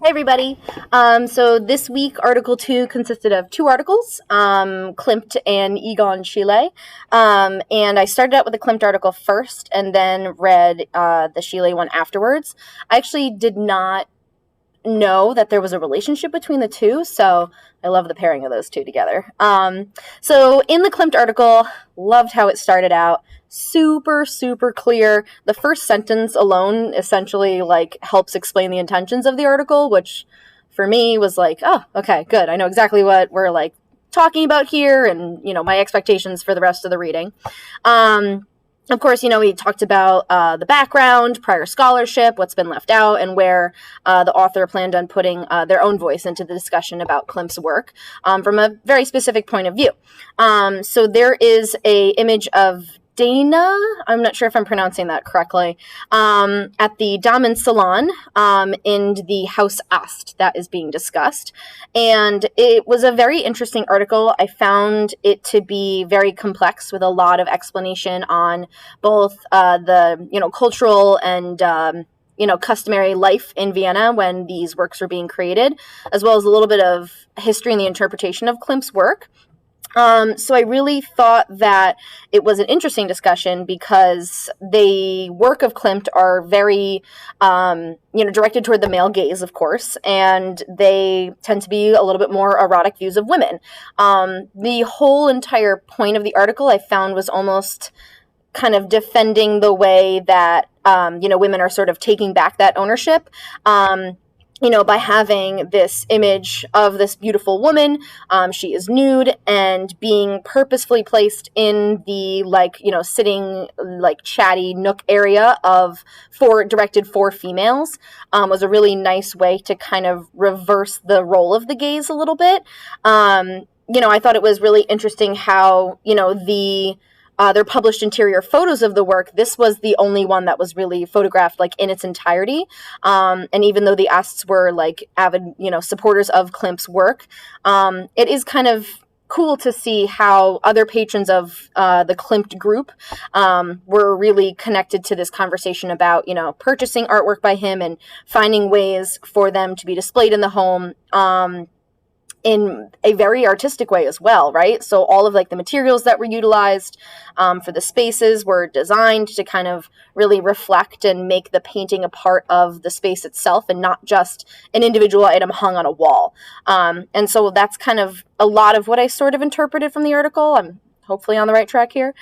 Hey everybody. So this week, Article 2 consisted of two articles, Klimt and Egon Schiele. And I started out with the Klimt article first and then read the Schiele one afterwards. I actually did not know that there was a relationship between the two, so I love the pairing of those two together. So in the Klimt article, loved how it started out. Super, super clear. The first sentence alone essentially like helps explain the intentions of the article, which for me was like, oh, okay, good. I know exactly what we're like talking about here and, my expectations for the rest of the reading. Of course, we talked about the background, prior scholarship, what's been left out, and where the author planned on putting their own voice into the discussion about Klimt's work from a very specific point of view. So there is a image of Dana, I'm not sure if I'm pronouncing that correctly, at the Damen Salon in the Haus Ast that is being discussed. And it was a very interesting article. I found it to be very complex with a lot of explanation on both the cultural and customary life in Vienna when these works were being created, as well as a little bit of history and the interpretation of Klimt's work. So I really thought that it was an interesting discussion because the work of Klimt are very, directed toward the male gaze, of course, and they tend to be a little bit more erotic views of women. The whole entire point of the article I found was almost kind of defending the way that, women are sort of taking back that ownership. By having this image of this beautiful woman, she is nude and being purposefully placed in the sitting chatty nook area directed for females, was a really nice way to kind of reverse the role of the gaze a little bit. I thought it was really interesting how, their published interior photos of the work, this was the only one that was really photographed in its entirety. And even though the Asts were avid, supporters of Klimt's work, it is kind of cool to see how other patrons of the Klimt group were really connected to this conversation about, purchasing artwork by him and finding ways for them to be displayed in the home. In a very artistic way as well, right? So all of the materials that were utilized for the spaces were designed to kind of really reflect and make the painting a part of the space itself and not just an individual item hung on a wall. And so that's kind of a lot of what I sort of interpreted from the article. I'm hopefully on the right track here.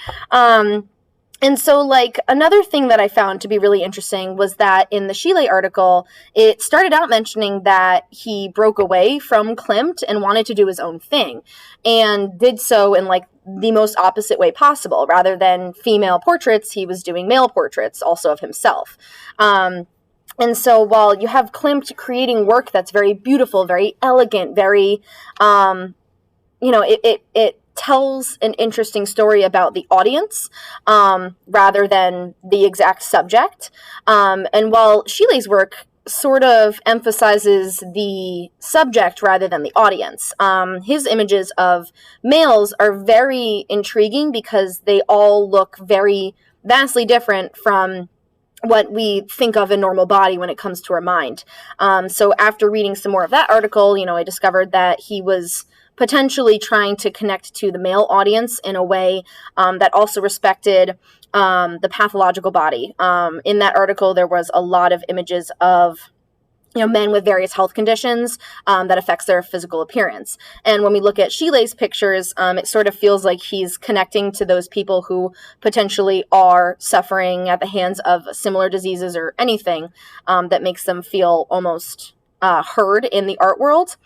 And so, another thing that I found to be really interesting was that in the Schiele article, it started out mentioning that he broke away from Klimt and wanted to do his own thing, and did so in, the most opposite way possible. Rather than female portraits, he was doing male portraits, also of himself. And so while you have Klimt creating work that's very beautiful, very elegant, very, it tells an interesting story about the audience rather than the exact subject. And while Schiele's work sort of emphasizes the subject rather than the audience, his images of males are very intriguing because they all look very vastly different from what we think of a normal body when it comes to our mind. So after reading some more of that article, I discovered that he was potentially trying to connect to the male audience in a way that also respected the pathological body. In that article, there was a lot of images of men with various health conditions that affects their physical appearance. And when we look at Schiele's pictures, it sort of feels like he's connecting to those people who potentially are suffering at the hands of similar diseases or anything that makes them feel almost heard in the art world.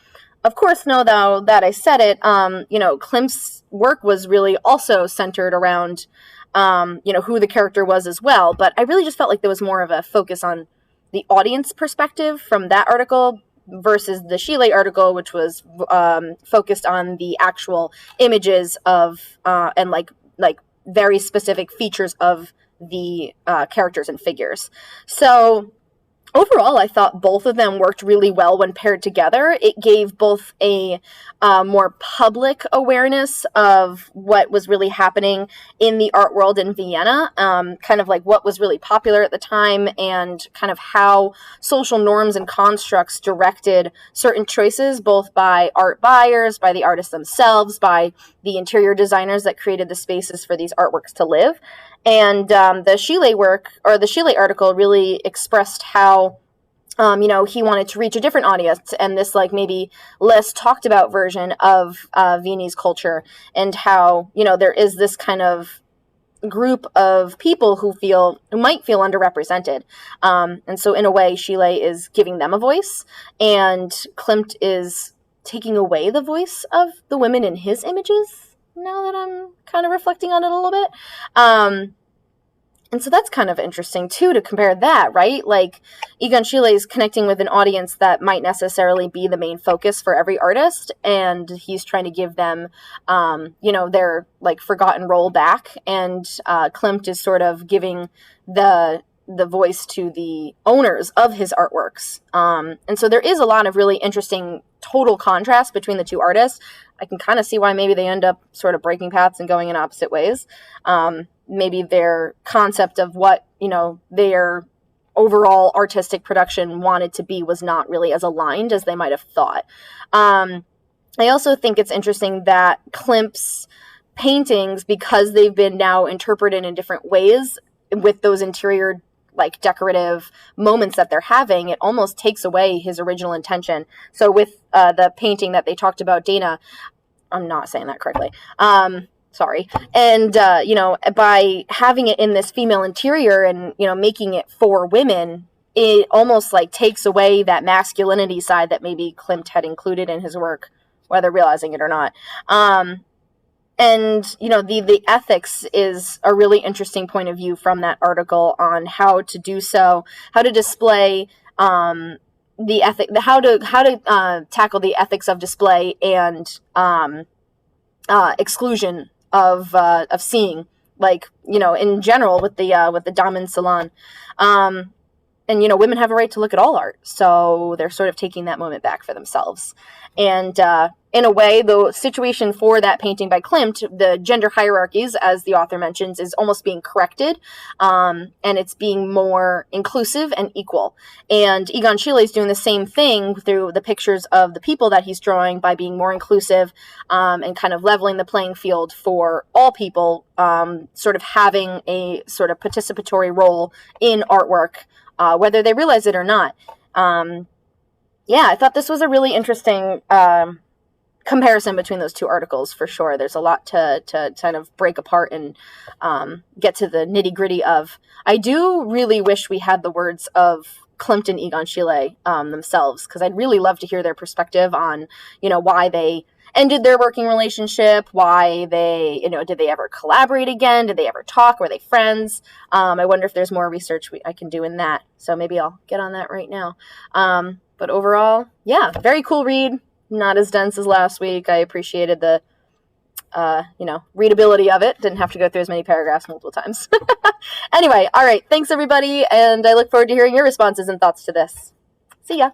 Of course, now though that I said it, Klimt's work was really also centered around, who the character was as well. But I really just felt like there was more of a focus on the audience perspective from that article versus the Schiele article, which was focused on the actual images of and very specific features of the characters and figures. So overall, I thought both of them worked really well when paired together. It gave both a more public awareness of what was really happening in the art world in Vienna, kind of like what was really popular at the time, and kind of how social norms and constructs directed certain choices, both by art buyers, by the artists themselves, by the interior designers that created the spaces for these artworks to live. And the Schiele work, or the Schiele article, really expressed how he wanted to reach a different audience, and this like maybe less talked about version of Viennese culture, and how there is this kind of group of people who might feel underrepresented, and so in a way Schiele is giving them a voice, and Klimt is taking away the voice of the women in his images, now that I'm kind of reflecting on it a little bit. And so that's kind of interesting, too, to compare that, right? Like, Egon Schiele is connecting with an audience that might necessarily be the main focus for every artist, and he's trying to give them, their, like, forgotten role back, and Klimt is sort of giving the voice to the owners of his artworks. And so there is a lot of really interesting total contrast between the two artists. I can kind of see why maybe they end up sort of breaking paths and going in opposite ways. Maybe their concept of what, their overall artistic production wanted to be was not really as aligned as they might have thought. I also think it's interesting that Klimt's paintings, because they've been now interpreted in different ways with those interior like decorative moments that they're having, it almost takes away his original intention. So with the painting that they talked about, Dana, I'm not saying that correctly. Sorry. And, by having it in this female interior and, making it for women, it almost like takes away that masculinity side that maybe Klimt had included in his work, whether realizing it or not. And, the ethics is a really interesting point of view from that article on how to do so, how to display the ethic, how to tackle the ethics of display and exclusion of seeing, like, in general with the Damen Salon. And, women have a right to look at all art, so they're sort of taking that moment back for themselves. And in a way, the situation for that painting by Klimt, the gender hierarchies, as the author mentions, is almost being corrected, and it's being more inclusive and equal. And Egon Schiele is doing the same thing through the pictures of the people that he's drawing by being more inclusive and kind of leveling the playing field for all people, sort of having a sort of participatory role in artwork, whether they realize it or not. I thought this was a really interesting comparison between those two articles, for sure. There's a lot to kind of break apart and get to the nitty-gritty of. I do really wish we had the words of Klimt and Egon Schiele themselves, because I'd really love to hear their perspective on, why they ended their working relationship, why they, did they ever collaborate again? Did they ever talk? Were they friends? I wonder if there's more research I can do in that. So maybe I'll get on that right now. But overall, very cool read. Not as dense as last week. I appreciated the, readability of it. Didn't have to go through as many paragraphs multiple times. Anyway, all right. Thanks, everybody. And I look forward to hearing your responses and thoughts to this. See ya.